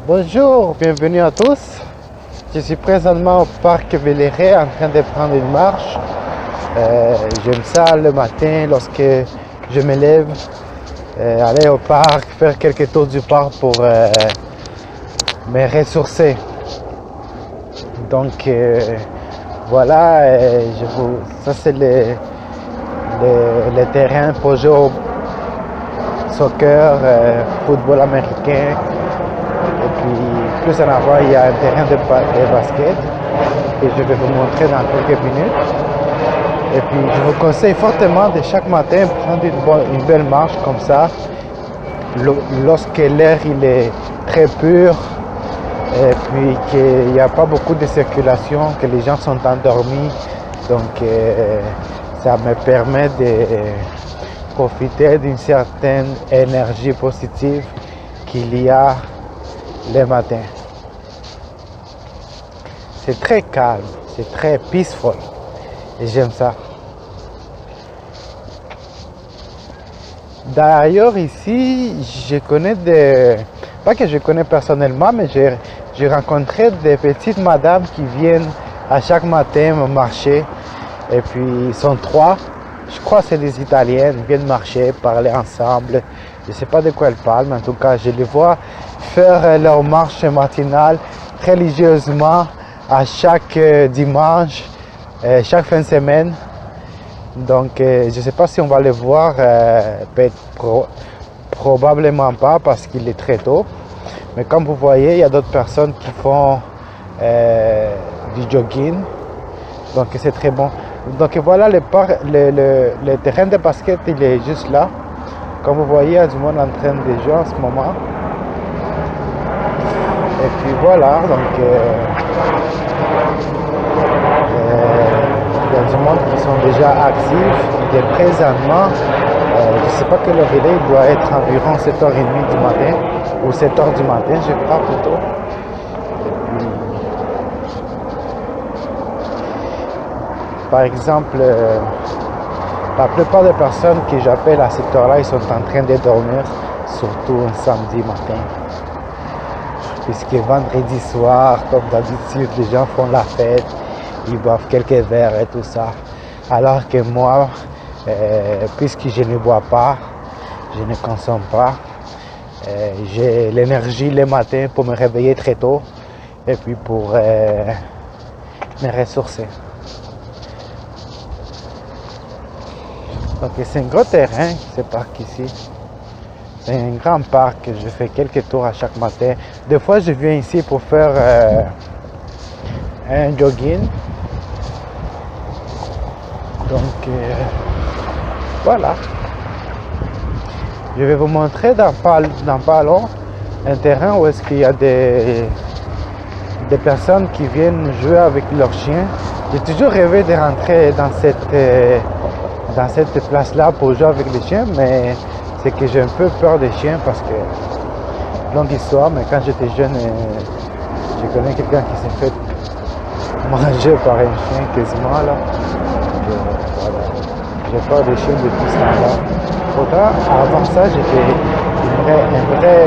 Bonjour, bienvenue à tous. Je suis présentement au parc Véléré en train de prendre une marche. J'aime ça le matin lorsque je me lève, aller au parc, faire quelques tours du parc pour me ressourcer. Donc voilà, ça c'est le terrain pour jouer au soccer, football américain. Et puis plus en avant, il y a un terrain de basket que je vais vous montrer dans quelques minutes. Et puis je vous conseille fortement de chaque matin prendre une belle marche comme ça, lorsque l'air il est très pur et puis qu'il n'y a pas beaucoup de circulation, que les gens sont endormis. Donc ça me permet de profiter d'une certaine énergie positive qu'il y a le matin. C'est très calme, c'est très peaceful et j'aime ça. D'ailleurs ici, je connais pas que je connais personnellement, mais j'ai rencontré des petites madames qui viennent à chaque matin me marcher. Et puis ils sont trois, je crois que c'est des Italiennes, ils viennent marcher, parler ensemble. Je ne sais pas de quoi elles parlent, mais en tout cas je les vois faire leur marche matinale religieusement à chaque dimanche, chaque fin de semaine. Donc je ne sais pas si on va les voir, probablement pas parce qu'il est très tôt. Mais comme vous voyez, il y a d'autres personnes qui font du jogging. Donc c'est très bon. Donc voilà, le terrain de basket, il est juste là. Comme vous voyez, il y a du monde en train de jouer en ce moment. Et puis voilà, donc il y a du monde qui sont déjà actifs. Et présentement, je ne sais pas quelle heure il est, il doit être environ 7h30 du matin, ou 7h du matin, je crois plutôt. Et puis, par exemple, la plupart des personnes que j'appelle à cette heure-là, ils sont en train de dormir, surtout un samedi matin. Puisque vendredi soir, comme d'habitude, les gens font la fête, ils boivent quelques verres et tout ça. Alors que moi, puisque je ne bois pas, je ne consomme pas, j'ai l'énergie le matin pour me réveiller très tôt et puis pour me ressourcer. Donc c'est un gros terrain, ce parc ici. C'est un grand parc, je fais quelques tours à chaque matin. Des fois, je viens ici pour faire un jogging. Donc, voilà. Je vais vous montrer dans pas long un terrain où est-ce qu'il y a des personnes qui viennent jouer avec leurs chiens. J'ai toujours rêvé de rentrer dans cette place-là pour jouer avec les chiens, mais c'est que j'ai un peu peur des chiens parce que, longue histoire, mais quand j'étais jeune, je connais quelqu'un qui s'est fait manger par un chien quasiment là. Voilà. J'ai peur des chiens depuis ce temps-là. Pourtant, avant ça, j'étais un vrai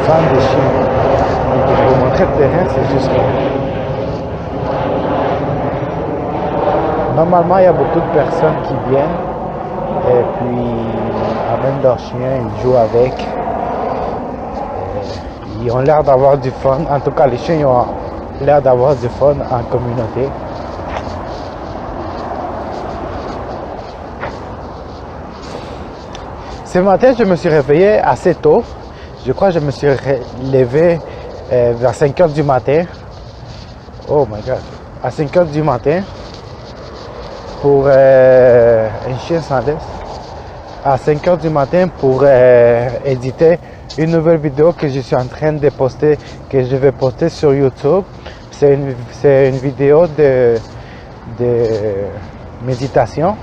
fan des chiens. Donc, je vais vous montrer le terrain, c'est juste là. Normalement, il y a beaucoup de personnes qui viennent et puis amènent leurs chiens, ils jouent avec. Ils ont l'air d'avoir du fun. En tout cas, les chiens ont l'air d'avoir du fun en communauté. Ce matin, je me suis réveillé assez tôt. Je crois que je me suis levé vers 5h du matin. Oh my God. À 5h du matin. Pour un chien sans laisse. À 5h du matin pour éditer une nouvelle vidéo que je suis en train de poster, que je vais poster sur YouTube. C'est une vidéo de méditation.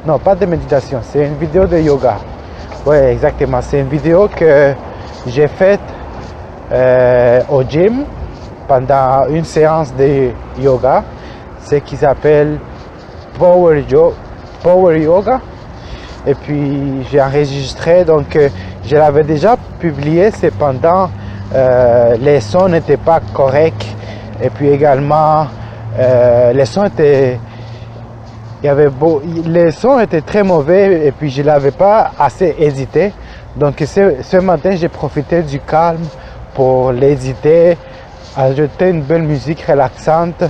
Non, pas de méditation, c'est une vidéo de yoga. Oui, exactement. C'est une vidéo que j'ai faite au gym pendant une séance de yoga. C'est qui s'appelle Power Yoga. Et puis j'ai enregistré, donc je l'avais déjà publié, c'est pendant les sons n'étaient pas corrects et puis également les sons étaient les sons étaient très mauvais et puis je l'avais pas assez édité. Donc ce matin j'ai profité du calme pour l'éditer, ajouter une belle musique relaxante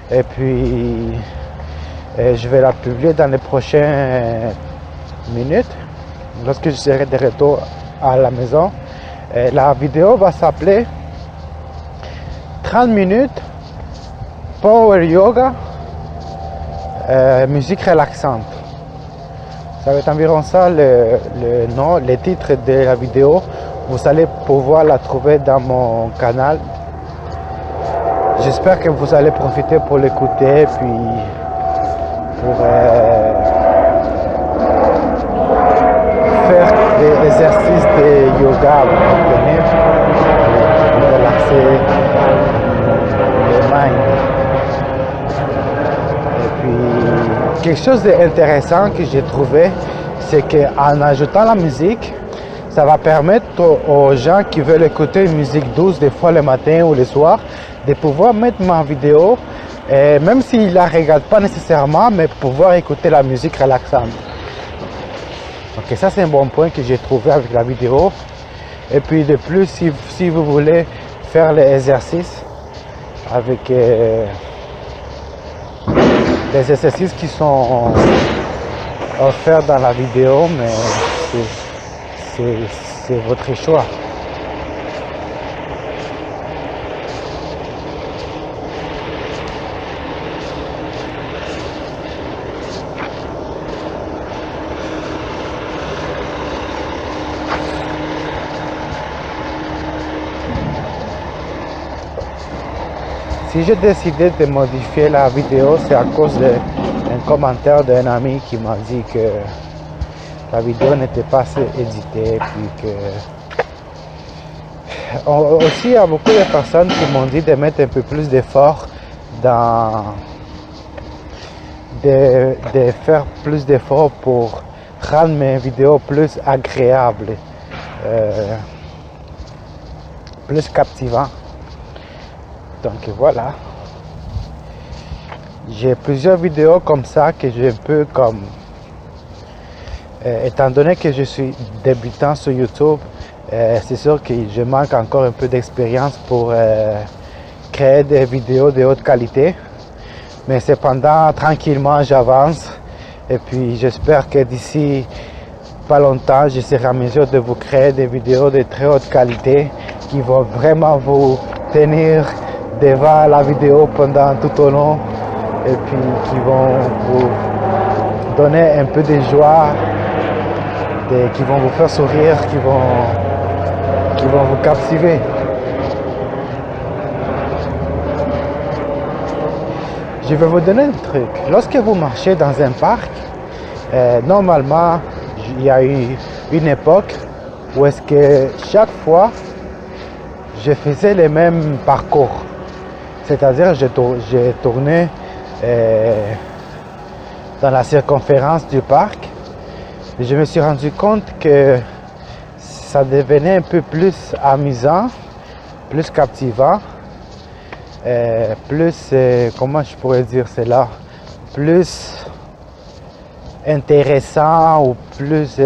et puis je vais la publier dans les prochaines minutes lorsque je serai de retour à la maison. La vidéo va s'appeler 30 minutes Power Yoga, musique relaxante. Ça va être environ ça le nom, le titre de la vidéo. Vous allez pouvoir la trouver dans mon canal. J'espère que vous allez profiter pour l'écouter puis pour faire des exercices de yoga, vous comprenez, pour relaxer le mind. Et puis, quelque chose d'intéressant que j'ai trouvé, c'est qu'en ajoutant la musique, ça va permettre aux gens qui veulent écouter une musique douce, des fois le matin ou le soir, de pouvoir mettre ma vidéo, et même s'ils ne la regardent pas nécessairement, mais pouvoir écouter la musique relaxante. Donc ça c'est un bon point que j'ai trouvé avec la vidéo. Et puis de plus, si vous voulez faire les exercices avec les exercices qui sont offerts dans la vidéo, mais c'est votre choix. Si j'ai décidé de modifier la vidéo, c'est à cause d'un commentaire d'un ami qui m'a dit que la vidéo n'était pas assez éditée, puis que aussi il y a beaucoup de personnes qui m'ont dit de mettre un peu plus d'effort de faire plus d'efforts pour rendre mes vidéos plus agréables, plus captivantes. Donc voilà, j'ai plusieurs vidéos comme ça que je peux comme étant donné que je suis débutant sur YouTube, c'est sûr que je manque encore un peu d'expérience pour créer des vidéos de haute qualité, mais cependant tranquillement j'avance et puis j'espère que d'ici pas longtemps je serai en mesure de vous créer des vidéos de très haute qualité qui vont vraiment vous tenir devant la vidéo pendant tout au long et puis qui vont vous donner un peu de joie, qui vont vous faire sourire, qui vont vous captiver. Je vais vous donner un truc. Lorsque vous marchez dans un parc, normalement il y a eu une époque où est-ce que chaque fois je faisais le même parcours. C'est-à-dire, j'ai tourné dans la circonférence du parc et je me suis rendu compte que ça devenait un peu plus amusant, plus captivant, plus, comment je pourrais dire cela, plus intéressant ou plus...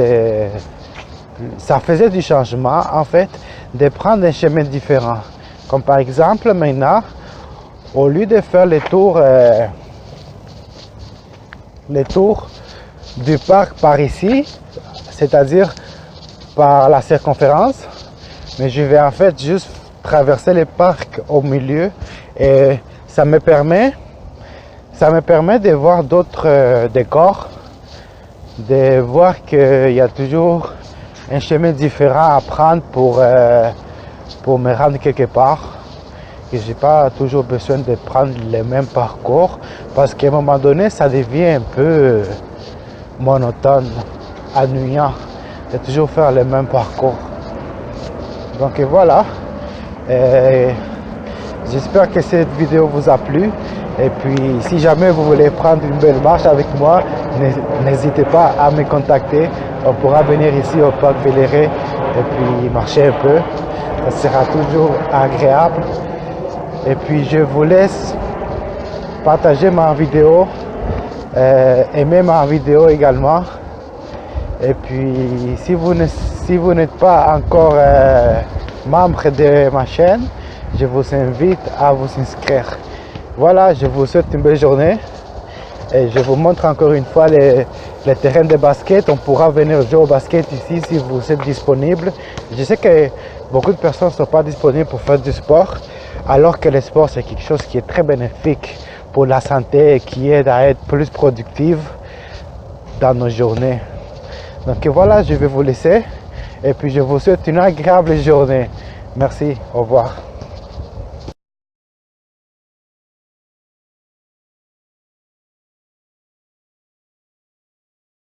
ça faisait du changement, en fait, de prendre un chemin différent. Comme par exemple, maintenant, au lieu de faire les tours du parc par ici, c'est-à-dire par la circonférence, mais je vais en fait juste traverser le parc au milieu et ça me permet de voir d'autres décors, de voir qu'il y a toujours un chemin différent à prendre pour me rendre quelque part. Et j'ai pas toujours besoin de prendre le même parcours parce qu'à un moment donné ça devient un peu monotone, ennuyant de toujours faire le même parcours. Donc voilà, j'espère que cette vidéo vous a plu et puis si jamais vous voulez prendre une belle marche avec moi, n'hésitez pas à me contacter. On pourra venir ici au parc Véléré et puis marcher un peu. Ça sera toujours agréable. Et puis je vous laisse partager ma vidéo, aimer ma vidéo également. Et puis si vous n'êtes pas encore membre de ma chaîne, je vous invite à vous inscrire. Voilà, je vous souhaite une belle journée et je vous montre encore une fois les terrains de basket. On pourra venir jouer au basket ici si vous êtes disponible. Je sais que beaucoup de personnes ne sont pas disponibles pour faire du sport, alors que le sport c'est quelque chose qui est très bénéfique pour la santé et qui aide à être plus productive dans nos journées. Donc voilà, je vais vous laisser et puis je vous souhaite une agréable journée. Merci, au revoir.